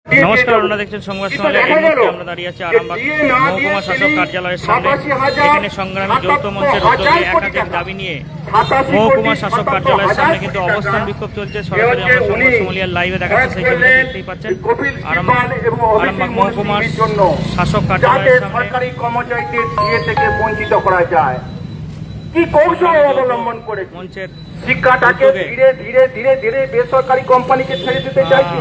নমস্কার, আপনারা দেখছেন সংবাদ সম্মেলন। এই মুহূর্তে আমরা দাঁড়িয়ে আছি আরামবাগ মহকুমা শাসক কার্যালয়ের সামনে। এখানে সংগ্রামী যৌথ মঞ্চের উদ্যোগে একাধিক দাবি নিয়ে মহকুমা শাসক কার্যালয়ের সামনে কিন্তু অবস্থান বিক্ষোভ চলছে। সরাসরি আমরা সংবাদ সম্মেলন লাইভে দেখাচ্ছি, সেই ছবিটা দেখতেই পাচ্ছেন। আরামবাগ মহকুমার শাসক কার্যালয়ের সামনে সরকারি কর্মচারীদের ডিএ থেকে বঞ্চিত করা যায়, কি কৌশল অবলম্বন করে মঞ্চের শিক্ষাটাকে ধীরে ধীরে ধীরে ধীরে বেসরকারি কোম্পানিকে ছেড়ে দিতে চাইছে।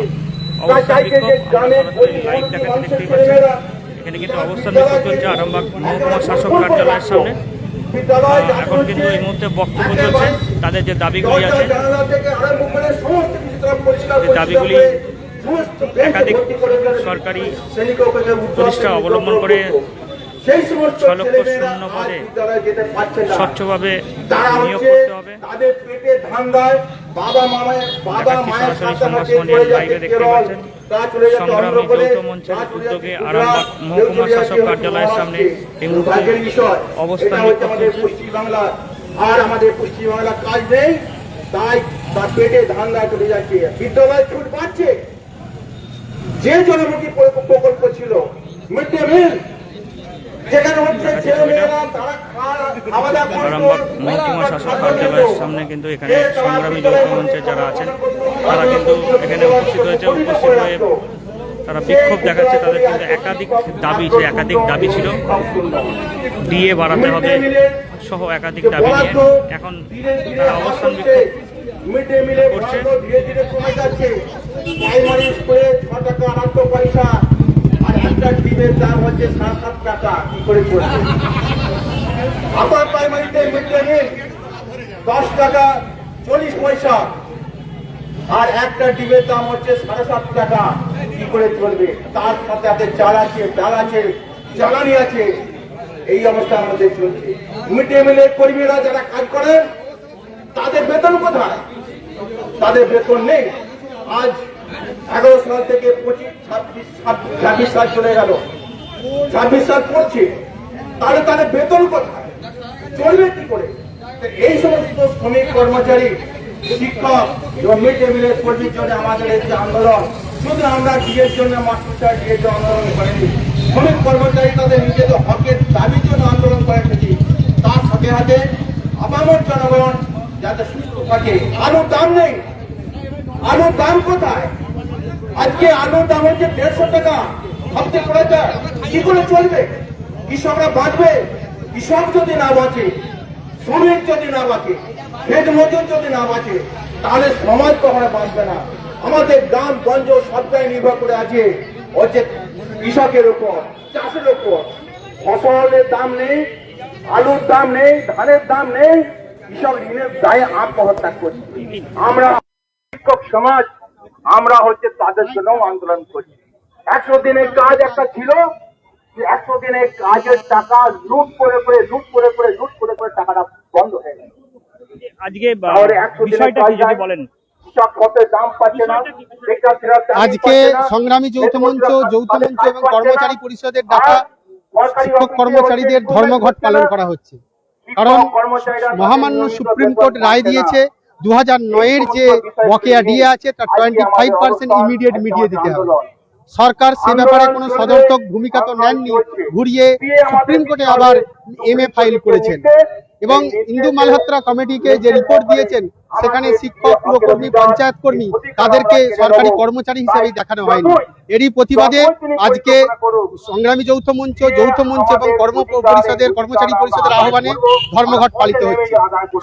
এখানে কিন্তু অবস্থান বিক্ষোভ চলছে আরামবাগ মহকুমা শাসক কার্যালয়ের সামনে। এখন কিন্তু এই মুহূর্তে বক্তব্য চলছে। তাদের যে দাবিগুলি আছে, যে দাবিগুলি একাধিক সরকারি প্রতিষ্ঠান অবলম্বন করে 6 লক্ষ শূন্য পদে স্বচ্ছভাবে নিয়োগ করতে হবে। সরাসরি সংবাদ সম্মেলন লাইভে দেখতে পাচ্ছেন। সংগ্রামী যৌথ মঞ্চের উদ্যোগে আরামবাগ মহকুমা শাসক কার্যালয়ের সামনে এই মুহূর্তে অবস্থান বিক্ষোভ চলছে। আর আমাদের পশ্চিমবাংলা কাজ নেই, তাই তার পেটে ধান্দা চলে যাচ্ছে। বিদ্যালয় ছুট পাচ্ছে, যে জনমুখী প্রকল্প ছিল মিড ডে মিল, আরামবাগ মহকুমা শাসক কার্যালয়ের সামনে কিন্তু এখানে সংগ্রামী যৌথ মঞ্চে যারা আছেন তারা কিন্তু এখানে উপস্থিত হয়েছে। উপস্থিত হয়ে তারা বিক্ষোভ দেখাচ্ছে। তাদের কিন্তু একাধিক দাবি ছিল। ডিএ বাড়াতে হবে সহ একাধিক দাবি নিয়ে এখন তারা অবস্থান বিক্ষোভ করছে। ধীরে ধীরে কমে যাচ্ছে। প্রাইমারি স্কুলে 6 টাকা 8 পয়সা, আর একটা ডিমের দাম হচ্ছে 7.5 টাকা। কি করে চলবে? আপার প্রাইমারিতে মিড ডে মিল 10 টাকা 40 পয়সা, আর একটা ডিমের দাম হচ্ছে 7.5 টাকা। কি করে চলবে? তার সাথে সাথে চাল আছে, ডাল আছে, জ্বালানি আছে। এই অবস্থা আমাদের চলছে। মিড ডে মিলের কর্মীরা যারা কাজ করেন তাদের বেতন কোথায়? তাদের বেতন নেই। আজ 11 সাল থেকে 26 সাল চলে গেল, 26 সাল পড়ছে, তাহলে তাদের বেতন কোথায়? চলবে কি করে? এই সমস্ত শ্রমিক কর্মচারী, শিক্ষক এবং মিড ডে মিলের কর্মীর জন্য আমাদের এই যে আন্দোলন, শুধু আমরা ডিএর জন্য মাস্টার ডিএর জন্য আন্দোলন করেনি। শ্রমিক কর্মচারী তাদের নিজেদের হকের দাবির জন্য আন্দোলন করে এসেছি। তার সাথে সাথে আপামর জনগণ যাতে সুস্থ থাকে। আলুর দাম নেই, আলুর দাম কোথায়? আজকে আলুর দাম হচ্ছে 150 টাকা। ভাবতে পড়ে যায় কি করে চলবে? কৃষকরা বাঁচবে? কৃষক যদি না বাঁচে, শ্রমিক যদি না বাঁচে, খেত মজুর যদি না বাঁচে, তাহলে সমাজ কখনো বাঁচবে না। আমাদের গ্রাম গঞ্জ সবটাই নির্ভর করে আছে হচ্ছে কৃষকের উপর, চাষের উপর। ফসলের দাম নেই, আলুর দাম নেই, ধানের দাম নেই, কৃষক ঋণের দায়ে আত্মহত্যা করছে। আমরা শিক্ষক সমাজ, আমরা হচ্ছে তাদের জন্য আন্দোলন করছি। 100 দিনের কাজ একটা ছিল, 100 দিনের কাজের টাকা লুট করে টাকাটা বন্ধ হয়ে গেল। আজকে বিষয়টা কি যদি বলেন? আজকে সংগ্রামী যৌথ মঞ্চ এবং কর্মচারী পরিষদের ডাকা শিক্ষক কর্মচারীদের ধর্মঘট পালন করা হচ্ছে। কারণ মহামান্য সুপ্রিম কোর্ট রায় দিয়েছে 2009-এর যে বকেয়া ডিএ আছে তার 25% ইমিডিয়েট মিটিয়ে দিতে হবে। সরকার সে ব্যাপারে কোনো সদর্থক ভূমিকা তো নেননি, ঘুরিয়ে সুপ্রিম কোর্টে আবার এমএ ফাইল করেছেন এবং ইন্দু মালহোত্রা কমিটিকে যে রিপোর্ট দিয়েছেন সেখানে শিক্ষক, পুরকর্মী, পঞ্চায়েত কর্মী তাদেরকে সরকারি কর্মচারী হিসেবে দেখানো হয়নি। এরই প্রতিবাদে আজকে সংগ্রামী যৌথ মঞ্চ এবং কর্মচারী পরিষদের আহ্বানে ধর্মঘট পালিত হচ্ছে।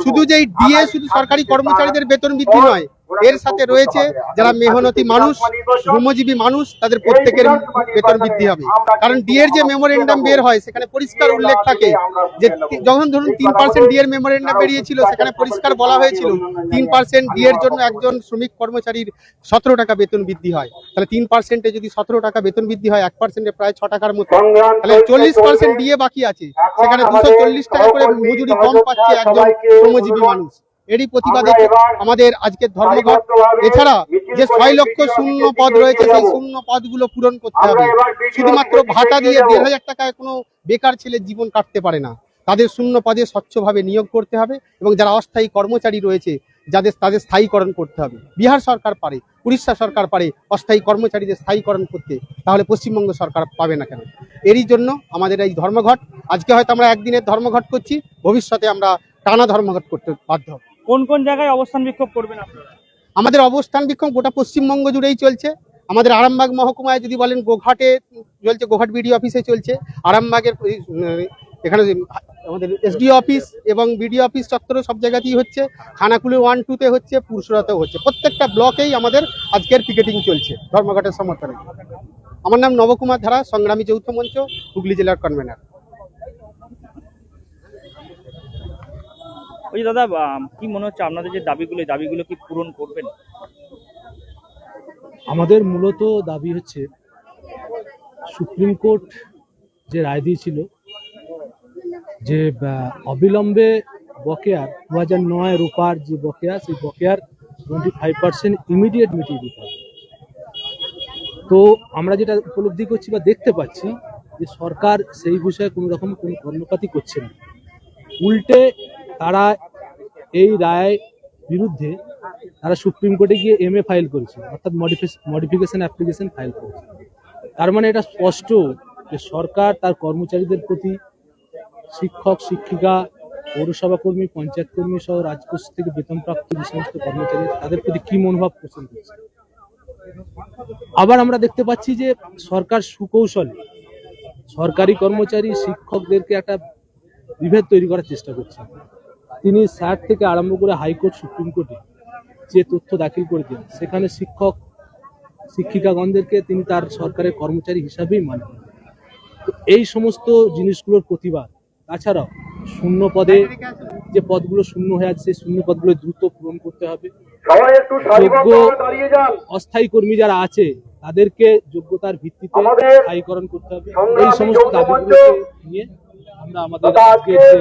শুধু যেই ডিএ শুধু সরকারি কর্মচারীদের বেতন বৃদ্ধি নয়, এর সাথে রয়েছে যারা মেহনতি মানুষ, শ্রমজীবী মানুষ, তাদের প্রত্যেকের বেতন বৃদ্ধি হবে। কারণ ডিএর যে মেমোরেন্ডাম বের হয় সেখানে পরিষ্কার উল্লেখ থাকে যে যখন ধরুন 3% ডিএর মেমোরেন্ডাম বেরিয়েছিল, সেখানে পরিষ্কার বলা হয়েছিল 3% ডিএর জন্য একজন শ্রমিক কর্মচারীর 17 টাকা বেতন বৃদ্ধি হয়। তাহলে 3%-এ যদি 17 টাকা বেতন বৃদ্ধি হয়, 1%-এ প্রায় 6 টাকার মতো, তাহলে 40% ডিএ বাকি আছে। সেখানে 240 টাকা করে মজুরি কম পাচ্ছে একজন শ্রমজীবী মানুষ। এরই প্রতিবাদে আমাদের আজকের ধর্মঘট। এছাড়া যে 6 লক্ষ শূন্য পদ রয়েছে সেই শূন্য পদগুলো পূরণ করতে হবে। শুধুমাত্র ভাতা দিয়ে 1,500 টাকায় কোনো বেকার ছেলে জীবন কাটতে পারে না। তাদের শূন্য পদে স্বচ্ছভাবে নিয়োগ করতে হবে এবং যারা অস্থায়ী কর্মচারী রয়েছে তাদের স্থায়ীকরণ করতে হবে। বিহার সরকার পারে, উড়িষ্যা সরকার পারে অস্থায়ী কর্মচারীদের স্থায়ীকরণ করতে, তাহলে পশ্চিমবঙ্গ সরকার পাবে না কেন? এরই জন্য আমাদের এই ধর্মঘট। আজকে হয়তো আমরা একদিনের ধর্মঘট করছি, ভবিষ্যতে আমরা টানা ধর্মঘট করতে বাধ্য হব। কোন কোন জায়গায় অবস্থান বিক্ষোভ করবেন আপনারা? আমাদের অবস্থান বিক্ষোভ গোটা পশ্চিমবঙ্গ জুড়েই চলছে। আমাদের আরামবাগ মহকুমায় যদি বলেন গোঘাটে চলছে, গোঘাট বিডিও অফিসে চলছে। আরামবাগের এখানে আমাদের এসডিও অফিস এবং বিডিও অফিস চত্বরে সব জায়গাতেই হচ্ছে। খানাকুলে 1, 2-তে হচ্ছে, পুরসুরাতেও হচ্ছে। প্রত্যেকটা ব্লকেই আমাদের আজকের পিকেটিং চলছে ধর্মঘটের সমর্থনে। আমার নাম নবকুমার ধারা, সংগ্রামী যৌথ মঞ্চ, হুগলি জেলার কনভেনার। ওই দাদা, কি মনে হচ্ছে আপনাদের যে দাবিগুলো কি পূরণ করবেন? আমাদের মূলত দাবি হচ্ছে, সুপ্রিম কোর্ট যে রায় দিয়েছিল যে অবিলম্বে বকেয়ার 2009 রূপার যে বকেয়া, সেই বকেয়ার 25% ইমিডিয়েট মিটিয়ে দিতে হবে। তো আমরা যেটা উপলব্ধি করছি বা দেখতে পাচ্ছি যে সরকার সেই বিষয়ে কোনো রকম কোনো কর্ণপাতই করছে না। উল্টে তারা এই রায় বিরুদ্ধে তারা সুপ্রিম কোর্টে গিয়ে MA ফাইল করেছে, অর্থাৎ মডিফিকেশন অ্যাপ্লিকেশন ফাইল করেছে। তার মানে এটা স্পষ্ট যে সরকার তার কর্মচারীদের প্রতি, শিক্ষক, শিক্ষিকা, পৌরসভা কর্মী, পঞ্চায়েত কর্মী সহ রাজকোষ থেকে বেতনপ্রাপ্ত যে সমস্ত কর্মচারী তাদের প্রতি কি মনোভাব পোষণ করছে। আবার আমরা দেখতে পাচ্ছি যে সরকার সুকৌশলে সরকারি কর্মচারী, শিক্ষকদেরকে একটা বিভেদ তৈরি করার চেষ্টা করছে। তিনি স্যার থেকে আরম্ভ করে হাইকোর্ট, সুপ্রিম কোর্টে যে তথ্য দাখিল করেছেন, সেখানে শিক্ষক শিক্ষিকাগণদেরকে তিনি তার সরকারের কর্মচারী হিসাবেই মানেন। তো এই সমস্ত জিনিসগুলোর প্রতিবাদ, তাছাড়াও শূন্য পদে যে পদগুলো শূন্য হয়ে আছে, সেই শূন্য পদগুলো দ্রুত পূরণ করতে হবে। যোগ্য অস্থায়ী কর্মী যারা আছে তাদেরকে যোগ্যতার ভিত্তিতে স্থায়ীকরণ করতে হবে। এই সমস্ত দাবিগুলোকে নিয়ে আমরা আমাদের আজকের যে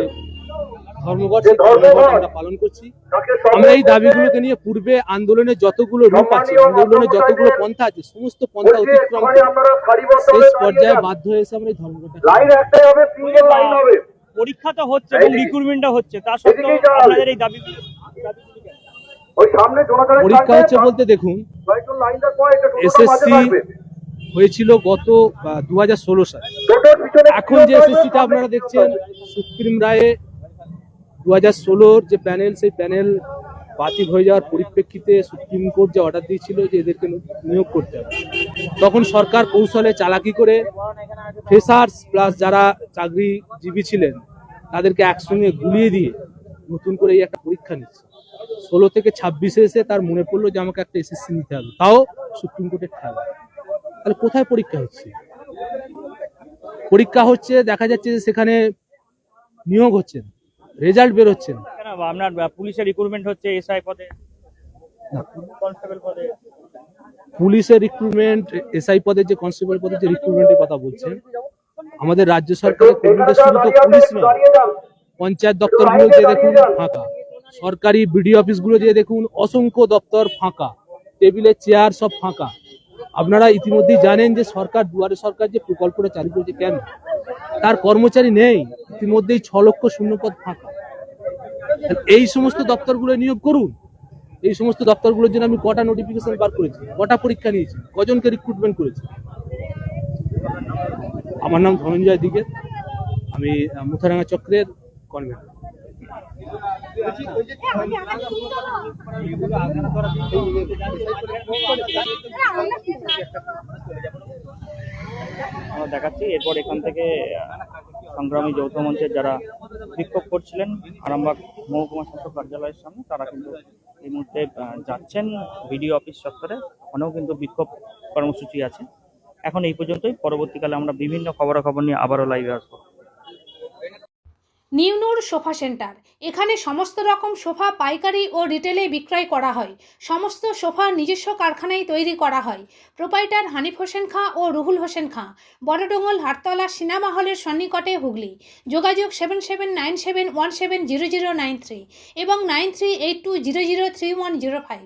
ধর্মঘট আমরা পালন করছি। আমরা এই দাবিগুলোকে নিয়ে পূর্বে আন্দোলনের যতগুলো রূপ আছে, আন্দোলনের যতগুলো পন্থা আছে, সমস্ত পন্থা অতিক্রম করে শেষ পর্যায়ে বাধ্য হয়েছে আমরা এই ধর্মঘটটা। পরীক্ষা তো হচ্ছে এবং রিক্রুটমেন্টটা হচ্ছে, তা সত্ত্বেও আপনাদের এই দাবিগুলো পরীক্ষা হচ্ছে বলতে, দেখুন, SSC হয়েছিল গত 2016 সালে। এখন যে SSCটা আপনারা দেখছেন, সুপ্রিম রায়ে 2016 যে প্যানেল, সেই প্যানেল বাতিল হয়ে যাওয়ার পরিপ্রেক্ষিতে সুপ্রিম কোর্ট যে অর্ডার দিয়েছিল যে এদেরকে নিয়োগ করতে হবে, তখন সরকার কৌশলে চালাকি করে ফ্রেশার্স প্লাস যারা চাকরিজীবী ছিলেন তাদেরকে একসঙ্গে গুলিয়ে দিয়ে নতুন করে এই একটা পরীক্ষা নিচ্ছে। 16 থেকে 26-এ এসে তার মনে পড়লো যে আমাকে একটা SSC নিতে হবে, তাও সুপ্রিম কোর্টের খেলা। তাহলে কোথায় পরীক্ষা হচ্ছে? পরীক্ষা হচ্ছে, দেখা যাচ্ছে যে সেখানে নিয়োগ হচ্ছে না, রেজাল্ট বের হচ্ছে না। আপনার পুলিশের রিক্রুটমেন্ট হচ্ছে SI পদে, কনস্টেবল পদে। পুলিশের রিক্রুটমেন্ট, SI পদে, যে কনস্টেবল পদে যে রিক্রুটমেন্টের কথা বলছেন, আমাদের রাজ্য সরকারের কর্মীদের শুধু তো পুলিশ নয়, পঞ্চায়েত দপ্তরগুলো যে দেখুন ফাঁকা, সরকারি বিডিও অফিসগুলো যে দেখুন অসংখ্য দপ্তর ফাঁকা, টেবিলের চেয়ার সব ফাঁকা। আপনারা ইতিমধ্যেই জানেন যে সরকার দুয়ারে সরকার যে প্রকল্পটা চালু করেছে, কেন তার কর্মচারী নেই? ইতিমধ্যেই 6 লক্ষ শূন্যপদ ফাঁকা। এই সমস্ত দপ্তরগুলো নিয়োগ করুন। এই সমস্ত দপ্তরগুলোর জন্য আমি কটা নোটিফিকেশন বার করেছি, কটা পরীক্ষা নিয়েছি, কজনকে রিক্রুটমেন্ট করেছি। আমার নাম ধনঞ্জয় দিকে, আমি মুথারাঙ্গা চক্রের কনভেনার। আমরা দেখাচ্ছি। এরপর এখান থেকে সংগ্রামী যৌথ মঞ্চের যারা বিক্ষোভ করছিলেন আরামবাগ মহকুমা শাসক কার্যালয়ের সামনে, তারা কিন্তু এই মুহূর্তে যাচ্ছেন বিডিও অফিস চত্বরে। ওখানেও কিন্তু বিক্ষোভ কর্মসূচি আছে। এখন এই পর্যন্তই। পরবর্তীকালে আমরা বিভিন্ন খবরাখবর নিয়ে আবারও লাইভে আসবো। নিউ নূর সোফা সেন্টার, এখানে সমস্ত রকম সোফা পাইকারি ও রিটেলে বিক্রয় করা হয়। সমস্ত সোফা নিজস্ব কারখানায় তৈরি করা হয়। প্রোপাইটার হানিফ হোসেন খাঁ ও রুহুল হোসেন খাঁ, বড়ডোঙ্গল হাটতলা সিনেমা হলের সন্নিকটে, হুগলি। যোগাযোগ 7797170093 এবং 9382003105।